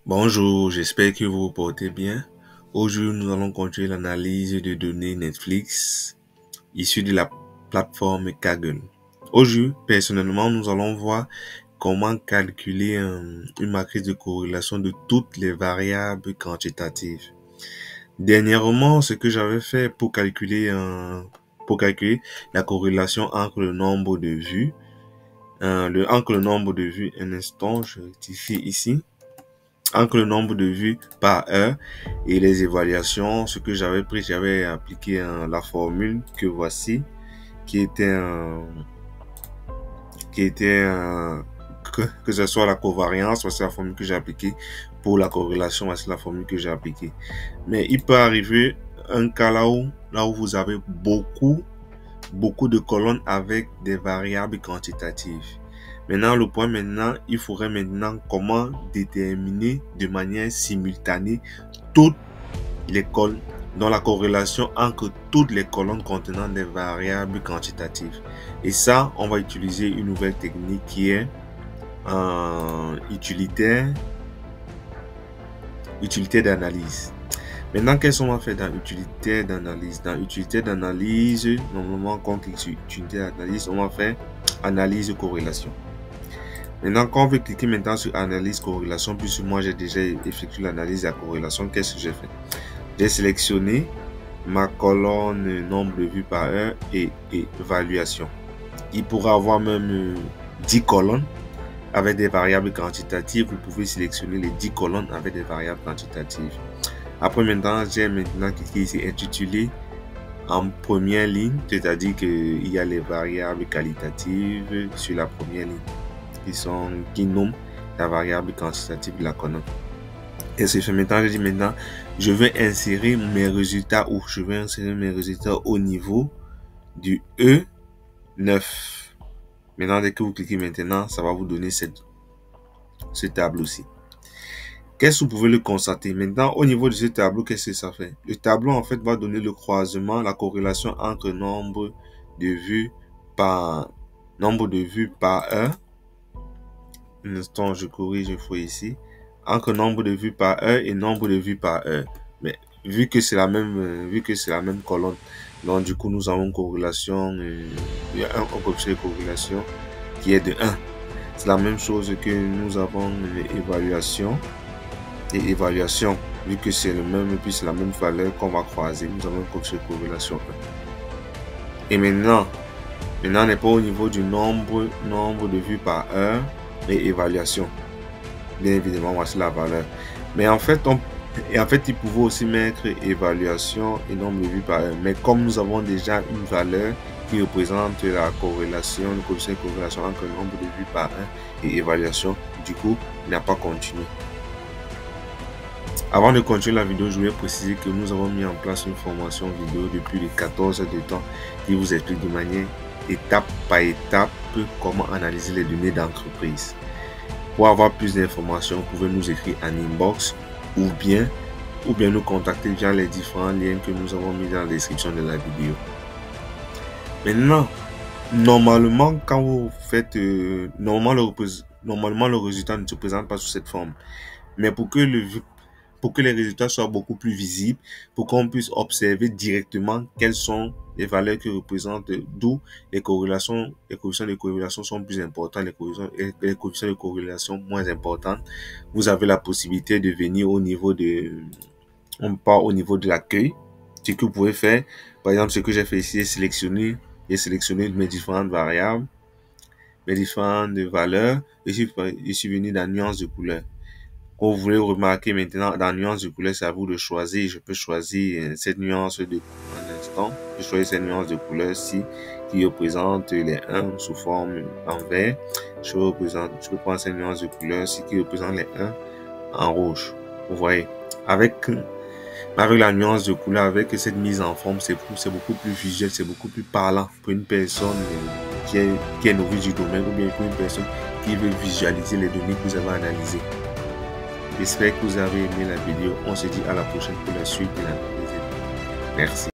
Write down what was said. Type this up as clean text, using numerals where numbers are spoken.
Bonjour, j'espère que vous vous portez bien. Aujourd'hui, nous allons continuer l'analyse de données Netflix issues de la plateforme Kaggle. Aujourd'hui, personnellement, nous allons voir comment calculer une matrice de corrélation de toutes les variables quantitatives. Dernièrement, ce que j'avais fait pour calculer la corrélation entre le nombre de vues, un instant, je rectifie ici. Entre le nombre de vues par heure et les évaluations, ce que j'avais pris, j'avais appliqué la formule que voici, qui était que ce soit la covariance, voici la formule que j'ai appliquée. Pour la corrélation, voici la formule que j'ai appliquée. Mais il peut arriver un cas là où vous avez beaucoup de colonnes avec des variables quantitatives. Maintenant, le point il faudrait maintenant comment déterminer de manière simultanée toutes les colonnes, dans la corrélation entre toutes les colonnes contenant des variables quantitatives. Et ça, on va utiliser une nouvelle technique qui est utilitaire d'analyse. Maintenant, qu'est-ce qu'on va faire dans utilitaire d'analyse? Dans utilitaire d'analyse, normalement, quand on clique sur utilitaire d'analyse, on va faire analyse corrélation. Maintenant, quand on veut cliquer maintenant sur analyse corrélation, puisque moi j'ai déjà effectué l'analyse de la corrélation, qu'est-ce que j'ai fait? J'ai sélectionné ma colonne nombre de vues par heure et évaluation. Il pourra avoir même 10 colonnes avec des variables quantitatives. Vous pouvez sélectionner les 10 colonnes avec des variables quantitatives. Après maintenant, j'ai cliqué ici intitulé en première ligne, c'est-à-dire qu'il y a les variables qualitatives sur la première ligne qui nomment la variable quantitative de la colonne. Et ce maintenant, je dis maintenant, je vais insérer mes résultats où je vais insérer mes résultats au niveau du E9. Maintenant, dès que vous cliquez maintenant, ça va vous donner ce tableau-ci. Qu'est-ce que vous pouvez le constater? Maintenant, au niveau de ce tableau, qu'est-ce que ça fait? Le tableau, en fait, va donner le croisement, la corrélation entre nombre de vues par heure. Un instant, je corrige une fois ici. Entre nombre de vues par heure et nombre de vues par heure. Mais vu que c'est la même colonne, donc du coup, nous avons une corrélation, il y a un coefficient de corrélation qui est de 1. C'est la même chose que nous avons évaluation. Et évaluation, vu que c'est le même et puis c'est la même valeur qu'on va croiser, nous avons un coefficient de corrélation 1. Et maintenant on n'est pas au niveau du nombre de vues par heure et évaluation. Bien évidemment, voici la valeur. Mais en fait, il pouvait aussi mettre évaluation et nombre de vues par heure. Mais comme nous avons déjà une valeur qui représente la corrélation, le coefficient de corrélation entre le nombre de vues par heure et évaluation, du coup, il n'a pas continué. Avant de continuer la vidéo, je voulais préciser que nous avons mis en place une formation vidéo depuis les 14 heures de temps qui vous explique de manière étape par étape comment analyser les données d'entreprise. Pour avoir plus d'informations, vous pouvez nous écrire en inbox ou bien nous contacter via les différents liens que nous avons mis dans la description de la vidéo. Maintenant, normalement, quand vous faites, normalement le résultat ne se présente pas sous cette forme. Mais pour que les résultats soient beaucoup plus visibles, pour qu'on puisse observer directement quelles sont les valeurs que représentent, d'où les coefficients de corrélation sont plus importants, les coefficients de corrélation moins importants, vous avez la possibilité de venir au niveau de l'accueil. Ce que vous pouvez faire, par exemple, ce que j'ai fait ici, j'ai sélectionné mes différentes variables, mes différentes valeurs, et je suis venu dans nuance de couleur. Quand vous voulez remarquer maintenant dans nuance de couleur, c'est à vous de choisir. Je peux choisir cette nuance de un instant. Je choisis cette nuance de couleur-ci qui représente les 1 sous forme en vert. Je peux prendre cette nuance de couleur-ci qui représente les 1 en rouge. Vous voyez, avec la nuance de couleur, avec cette mise en forme, c'est beaucoup plus visuel, c'est beaucoup plus parlant pour une personne qui est novice du domaine ou bien pour une personne qui veut visualiser les données que vous avez analysées. J'espère que vous avez aimé la vidéo. On se dit à la prochaine pour la suite de la vidéo. Merci.